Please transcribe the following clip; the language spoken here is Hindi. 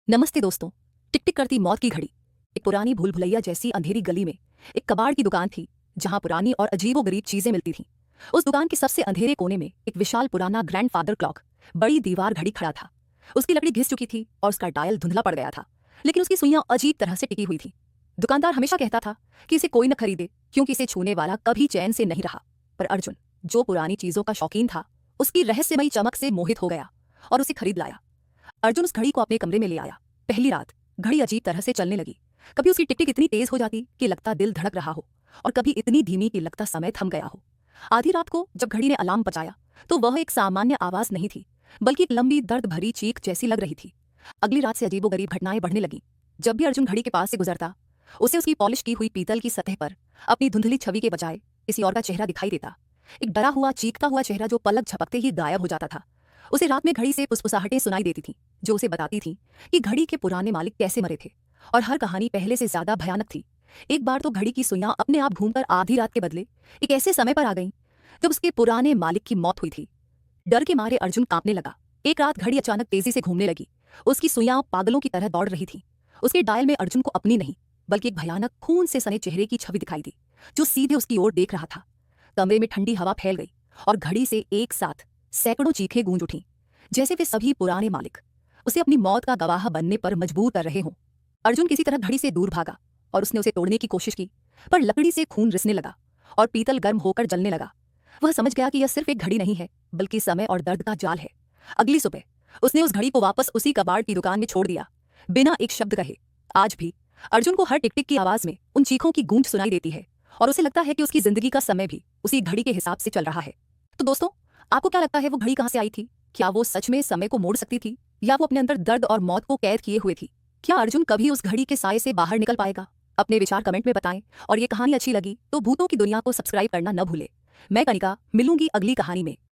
नमस्ते दोस्तों। टिक टिक करती मौत की घड़ी। एक पुरानी भूल भुलैया जैसी अंधेरी गली में एक कबाड़ की दुकान थी जहां पुरानी और अजीबोगरीब चीजें मिलती थीं। उस दुकान के सबसे अंधेरे कोने में एक विशाल पुराना ग्रैंडफादर क्लॉक बड़ी दीवार घड़ी खड़ा था। उसकी लकड़ी घिस चुकी थी और उसका डायल धुंधला पड़ गया था, लेकिन उसकी सुइयां अजीब तरह से टिकी हुई थी। दुकानदार हमेशा कहता था कि इसे कोई न खरीदे क्योंकि इसे छूने वाला कभी चैन से नहीं रहा। पर अर्जुन, जो पुरानी चीजों का शौकीन था, उसकी रहस्यमयी चमक से मोहित हो गया और उसे खरीद लाया। अर्जुन उस घड़ी को अपने कमरे में ले आया। पहली रात घड़ी अजीब तरह से चलने लगी। कभी उसकी टिक टिक इतनी तेज हो जाती कि लगता दिल धड़क रहा हो, और कभी इतनी धीमी कि लगता समय थम गया हो। आधी रात को जब घड़ी ने अलार्म बजाया तो वह एक सामान्य आवाज नहीं थी, बल्कि एक लंबी दर्द भरी चीख जैसी लग रही थी। अगली रात से अजीबोगरीब घटनाएं बढ़ने लगीं। जब भी अर्जुन घड़ी के पास से गुजरता, उसे उसकी पॉलिश की हुई पीतल की सतह पर अपनी धुंधली छवि के बजाय किसी और का चेहरा दिखाई देता। एक डरा हुआ चीखता हुआ चेहरा जो पलक झपकते ही गायब हो जाता था। उसे रात में घड़ी से फुसफुसाहटें सुनाई देती थीं, जो उसे बताती थीं कि घड़ी के पुराने मालिक कैसे मरे थे, और हर कहानी पहले से ज्यादा भयानक थी। एक बार तो घड़ी की सुइयां अपने आप घूमकर आधी रात के बदले एक ऐसे समय पर आ गईं जब उसके पुराने मालिक की मौत हुई थी। डर के मारे अर्जुन कांपने लगा। एक रात घड़ी अचानक तेजी से घूमने लगी। उसकी सुइयां पागलों की तरह दौड़ रही थीं। उसके डायल में अर्जुन को अपनी नहीं, बल्कि एक भयानक खून से सने चेहरे की छवि दिखाई दी, जो सीधे उसकी ओर देख रहा था। कमरे में ठंडी हवा फैल गई और घड़ी से एक साथ सैकड़ों चीखें गूंज उठीं, जैसे वे सभी पुराने मालिक उसे अपनी मौत का गवाह बनने पर मजबूर कर रहे हों। अर्जुन किसी तरह घड़ी से दूर भागा और उसने उसे तोड़ने की कोशिश की, पर लकड़ी से खून रिसने लगा और पीतल गर्म होकर जलने लगा। वह समझ गया कि यह सिर्फ एक घड़ी नहीं है, बल्कि समय और दर्द का जाल है। अगली सुबह उसने उस घड़ी को वापस उसी कबाड़ की दुकान में छोड़ दिया, बिना एक शब्द कहे। आज भी अर्जुन को हर टिक टिक की आवाज में उन चीखों की गूंज सुनाई देती है, और उसे लगता है कि उसकी जिंदगी का समय भी उसी घड़ी के हिसाब से चल रहा है। तो दोस्तों, आपको क्या लगता है, वो घड़ी कहाँ से आई थी? क्या वो सच में समय को मोड़ सकती थी, या वो अपने अंदर दर्द और मौत को कैद किए हुए थी? क्या अर्जुन कभी उस घड़ी के साए से बाहर निकल पाएगा? अपने विचार कमेंट में बताएं, और ये कहानी अच्छी लगी तो भूतों की दुनिया को सब्सक्राइब करना न भूलें। मैं कनिका मिलूंगी अगली कहानी में।